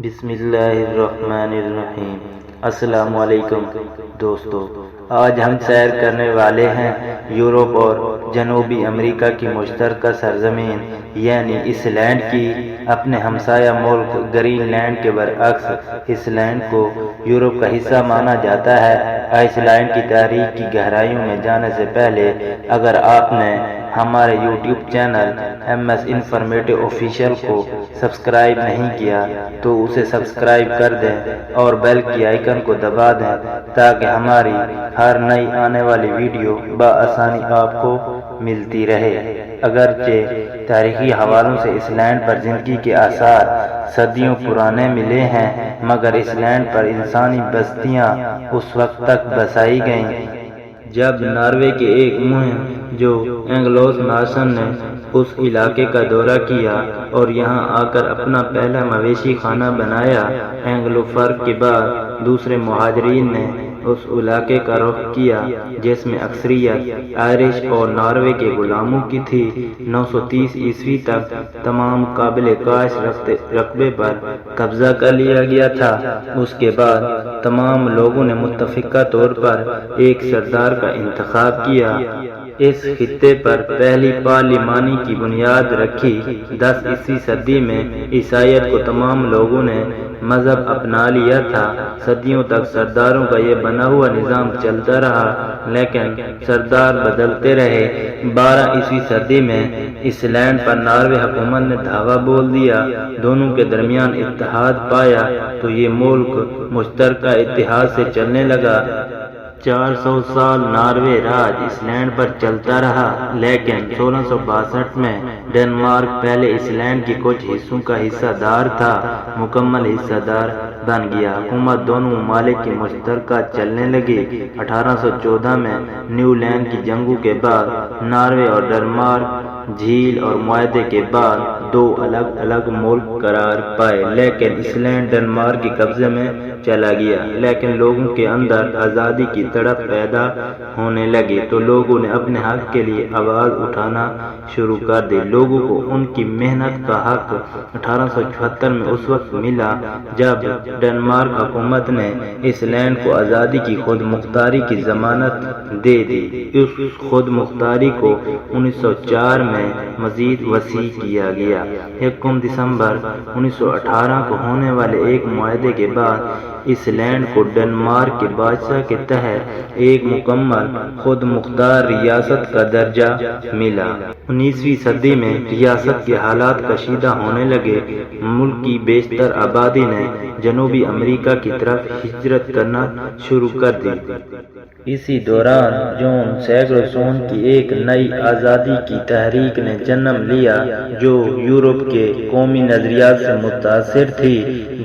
بسم اللہ الرحمن الرحیم۔ السلام علیکم دوستو، آج ہم سیر کرنے والے ہیں یورپ اور جنوبی امریکہ کی مشترکہ سرزمین یعنی اس لینڈ کی۔ اپنے ہمسایہ ملک گرین لینڈ کے برعکس اس لینڈ کو یورپ کا حصہ مانا جاتا ہے۔ اس لینڈ کی تاریخ کی گہرائیوں میں جانے سے پہلے اگر آپ نے ہمارے YouTube channel MS informative official کو سبسکرائب نہیں کیا تو اسے سبسکرائب کر دیں اور بیل کی آئیکن کو دبا دیں تاکہ ہماری ہر نئی آنے والی ویڈیو بآسانی آپ کو ملتی رہے۔ اگرچہ تاریخی حوالوں سے اس لینڈ پر زندگی کے آثار صدیوں پرانے ملے ہیں، مگر اس لینڈ پر انسانی بستیاں اس وقت تک بسائی گئیں جب ناروے کے ایک مہم جو اینگلو ساکسن نے اس علاقے کا دورہ کیا اور یہاں آ کر اپنا پہلا مویشی خانہ بنایا۔ اینگلو فرق کے بعد دوسرے مہاجرین نے اس علاقے کا رخ کیا جس میں اکثریت آئرش اور ناروے کے غلاموں کی تھی۔ 930 عیسوی تک تمام قابل کاشت رقبے پر قبضہ کر لیا گیا تھا۔ اس کے بعد تمام لوگوں نے متفقہ طور پر ایک سردار کا انتخاب کیا۔ اس خطے پر پہلی پارلیمانی کی بنیاد رکھی۔ 10 عیسوی صدی میں عیسائیت کو تمام لوگوں نے مذہب اپنا لیا تھا۔ صدیوں تک سرداروں کا یہ بنا ہوا نظام چلتا رہا لیکن سردار بدلتے رہے۔ 12 عیسوی صدی میں اس لینڈ پر ناروے حکومت نے دھاوا بول دیا۔ دونوں کے درمیان اتحاد پایا تو یہ ملک مشترکہ اتحاد سے چلنے لگا۔ 400 سال ناروے راج اس لینڈ پر چلتا رہا لیکن 1662 میں ڈنمارک پہلے اس لینڈ کی کچھ حصوں کا حصہ دار تھا، مکمل حصہ دار بن گیا۔ حکومت دونوں ممالک کی مشترکہ چلنے لگی۔ 1814 میں نیو لینڈ کی جنگوں کے بعد ناروے اور ڈنمارک جھیل اور معاہدے کے بعد دو الگ الگ ملک قرار پائے، لیکن اس لینڈ ڈنمارک کے قبضے میں چلا گیا۔ لیکن لوگوں کے اندر آزادی کی تڑپ پیدا ہونے لگی تو لوگوں نے اپنے حق کے لیے آواز اٹھانا شروع کر دی۔ لوگوں کو ان کی محنت کا حق 1874 میں اس وقت ملا جب ڈنمارک حکومت نے اس لینڈ کو آزادی کی خود مختاری کی ضمانت دے دی۔ اس خود مختاری کو 1904 میں مزید وسیع کیا گیا۔ 1 دسمبر 1918 کو ہونے والے ایک معاہدے کے بعد اس لینڈ کو ڈنمارک کے بادشاہ کے تحت ایک مکمل خود مختار ریاست کا درجہ ملا۔ 19ویں صدی میں ریاست کے حالات کشیدہ ہونے لگے۔ ملک کی بیشتر آبادی نے جنوبی امریکہ کی طرف ہجرت کرنا شروع کر دی۔ اسی دوران جون سیگرسون کی ایک نئی آزادی کی تحریک نے جنم لیا جو یورپ کے قومی نظریات سے متاثر تھی۔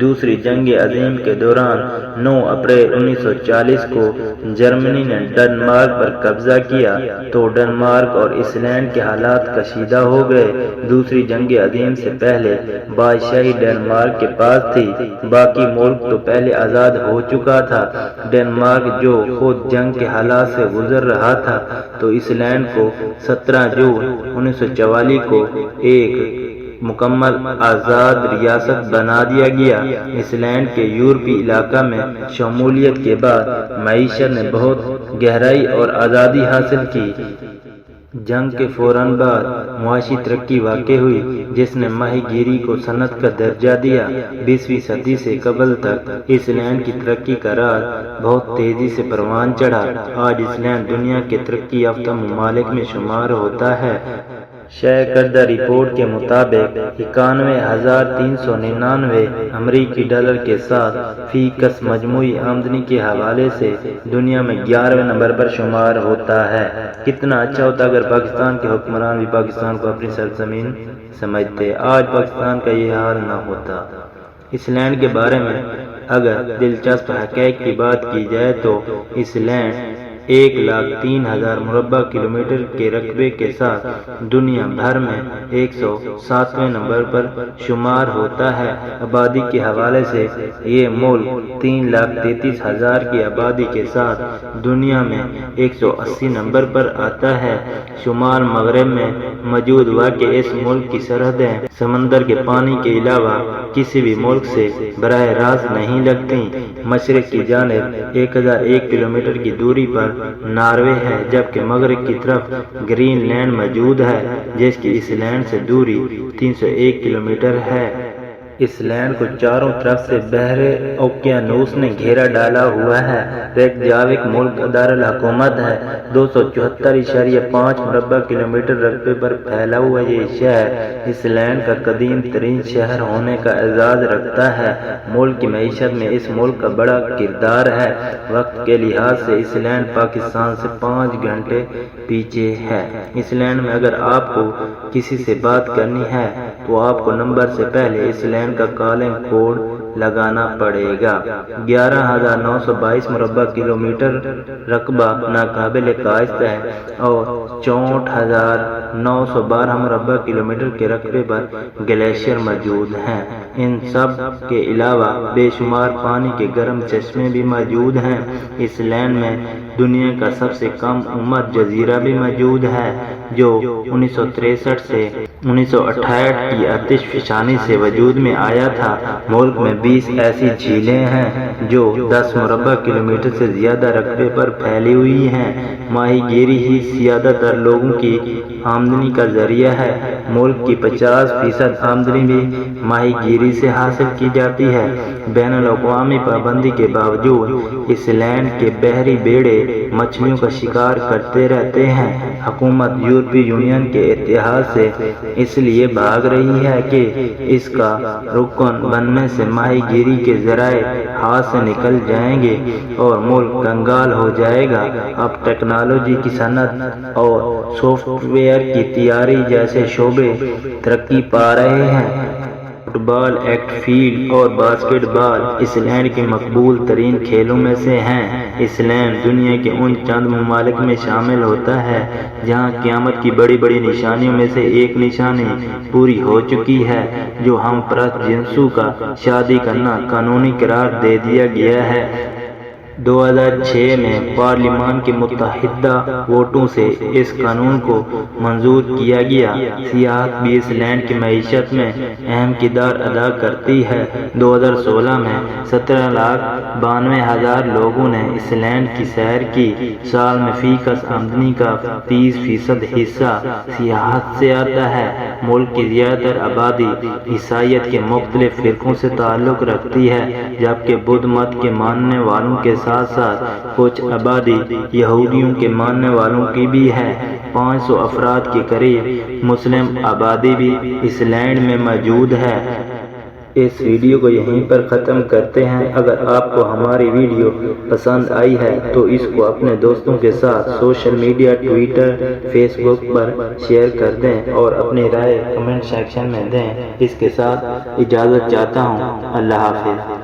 دوسری جنگ عظیم کے دوران 9 اپریل 1940 کو جرمنی نے ڈنمارک پر قبضہ کیا تو ڈنمارک اور اس لینڈ کے حالات کشیدہ ہو گئے۔ دوسری جنگ عظیم سے پہلے بادشاہی ڈنمارک کے پاس تھی، باقی ملک تو پہلے آزاد ہو چکا تھا۔ ڈنمارک جو خود جنگ کے حالات سے گزر رہا تھا تو اس لینڈ کو 17 جون 1944 کو ایک مکمل آزاد ریاست بنا دیا گیا۔ اس لینڈ کے یورپی علاقہ میں شمولیت کے بعد معیشت نے بہت گہرائی اور آزادی حاصل کی۔ جنگ کے فوراً بعد معاشی ترقی واقع ہوئی جس نے ماہی گیری کو صنعت کا درجہ دیا۔ 20ویں صدی سے قبل تک اس لینڈ کی ترقی کا راز بہت تیزی سے پروان چڑھا۔ آج اس لینڈ دنیا کے ترقی یافتہ ممالک میں شمار ہوتا ہے۔ شائع کردہ رپورٹ کے مطابق 91,399 امریکی ڈالر کے ساتھ فی کس مجموعی آمدنی کے حوالے سے دنیا میں 11ویں نمبر پر شمار ہوتا ہے۔ کتنا اچھا ہوتا اگر پاکستان کے حکمران بھی پاکستان کو اپنی سرزمین سمجھتے، آج پاکستان کا یہ حال نہ ہوتا۔ اس لینڈ کے بارے میں اگر دلچسپ حقائق کی بات کی جائے تو اس لینڈ 1,03,000 مربع کلومیٹر کے رقبے کے ساتھ دنیا بھر میں 107ویں نمبر پر شمار ہوتا ہے۔ آبادی کے حوالے سے یہ ملک 3,33,000 کی آبادی کے ساتھ دنیا میں 180 نمبر پر آتا ہے۔ شمال مغرب میں موجود واقع اس ملک کی سرحدیں سمندر کے پانی کے علاوہ کسی بھی ملک سے براہ راست نہیں لگتی۔ مشرق کی جانب 1001 کلومیٹر کی دوری پر ناروے ہے، جبکہ مغرب کی طرف گرین لینڈ موجود ہے، جس کی اس لینڈ سے دوری 301 کلومیٹر ہے۔ اس لینڈ کو چاروں طرف سے بحر اوقیانوس نے گھیرا ڈالا ہوا ہے۔ ریکجاوک ملک دارالحکومت ہے۔ 274.5 مربع کلومیٹر رقبے پر پھیلا ہوا یہ شہر اس لینڈ کا قدیم ترین شہر ہونے کا اعزاز رکھتا ہے۔ ملک کی معیشت میں اس ملک کا بڑا کردار ہے۔ وقت کے لحاظ سے اس لینڈ پاکستان سے 5 گھنٹے پیچھے ہے۔ اس لینڈ میں اگر آپ کو کسی سے بات کرنی ہے تو آپ کو نمبر سے پہلے اس لینڈ کا کالنگ کوڈ لگانا پڑے گا۔ 11,922 مربع کلومیٹر رقبہ ناقابل کاشت ہے اور 64,912 مربع کلومیٹر کے رقبے پر گلیشیئر موجود ہیں۔ ان سب کے علاوہ بے شمار پانی کے گرم چشمے بھی موجود ہیں۔ اس لینڈ میں دنیا کا سب سے کم عمر جزیرہ بھی موجود ہے، جو 1963 سے 1968 کی آتش فشانی سے وجود میں آیا تھا۔ ملک میں 20 ایسی جھیلیں ہیں جو 10 مربع کلومیٹر سے زیادہ رقبے پر پھیلی ہوئی ہیں۔ ماہی گیری ہی زیادہ تر لوگوں کی آمدنی کا ذریعہ ہے۔ ملک کی 50% آمدنی بھی ماہی گیری سے حاصل کی جاتی ہے۔ بین الاقوامی پابندی کے باوجود اس لینڈ کے بحری بیڑے مچھلیوں کا شکار کرتے رہتے ہیں۔ حکومت یورپی یونین کے اتحاد سے اس لیے بھاگ رہی ہے کہ اس کا رکن بننے سے ماہی گیری کے ذرائع ہاتھ سے نکل جائیں گے اور ملک کنگال ہو جائے گا۔ اب ٹیکنالوجی کی صنعت اور سافٹ ویئر کی تیاری جیسے شعبے ترقی پا رہے ہیں۔ فٹ بال، ایکٹ فیلڈ اور باسکٹ بال اس لینڈ کے مقبول ترین کھیلوں میں سے ہیں۔ اس لینڈ دنیا کے ان چند ممالک میں شامل ہوتا ہے جہاں قیامت کی بڑی بڑی نشانیوں میں سے ایک نشانی پوری ہو چکی ہے، جو ہم پرست جنسوں کا شادی کرنا قانونی قرار دے دیا گیا ہے۔ 2006 میں پارلیمان کے متحدہ ووٹوں سے اس قانون کو منظور کیا گیا۔ سیاحت بھی اس لینڈ کی معیشت میں اہم کردار ادا کرتی ہے۔ 2016 میں 17,92,000 لوگوں نے اس لینڈ کی سیر کی۔ سال میں فی کس آمدنی کا 30% حصہ سیاحت سے آتا ہے۔ ملک کی زیادہ تر آبادی عیسائیت کے مختلف فرقوں سے تعلق رکھتی ہے، جبکہ بدھ مت کے ماننے والوں کے ساتھ ساتھ کچھ آبادی یہودیوں کے ماننے والوں کی بھی ہے۔ 500 افراد کے قریب مسلم آبادی بھی اس لینڈ میں موجود ہے۔ اس ویڈیو کو یہیں پر ختم کرتے ہیں۔ اگر آپ کو ہماری ویڈیو پسند آئی ہے تو اس کو اپنے دوستوں کے ساتھ سوشل میڈیا، ٹویٹر، فیس بک پر شیئر کر دیں اور اپنی رائے کمنٹ سیکشن میں دیں۔ اس کے ساتھ اجازت چاہتا ہوں۔ اللہ حافظ۔